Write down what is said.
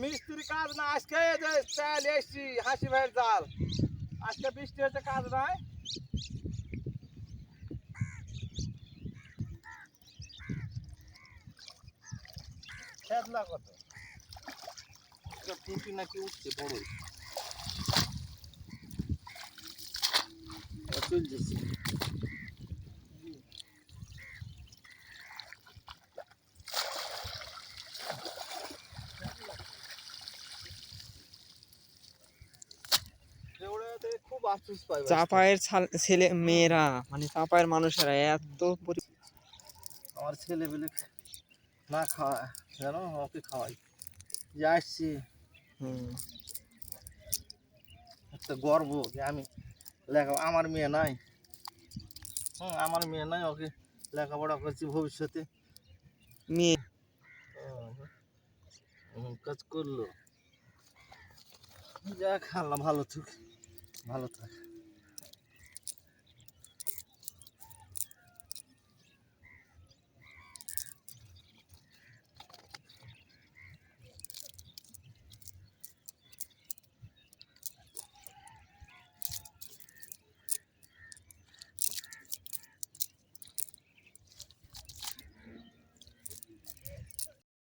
মিস্ত্রি কাজ না আজকে এই যে চাল এসছি হাসি ভাইয়ের জাল আজকে বৃষ্টি হচ্ছে কাজ নাই খেদলা কত পুঁটি নাকি উঠছে বড় চলছে খুব আফসোস পাই চাপায়ের ছেলে মেয়েরা মানে চাপায়ের মানুষেরা এত আমার ছেলে পেলে না খাওয়া জানো ওকে খাওয়াই যে আসছি একটা গর্ব যে আমি লেখা আমার মেয়ে নাই আমার মেয়ে নাই ওকে লেখাপড়া করছি ভবিষ্যতে মেয়ে কাজ করলো যা আল্লাহ ভালো থাক ভালো থাক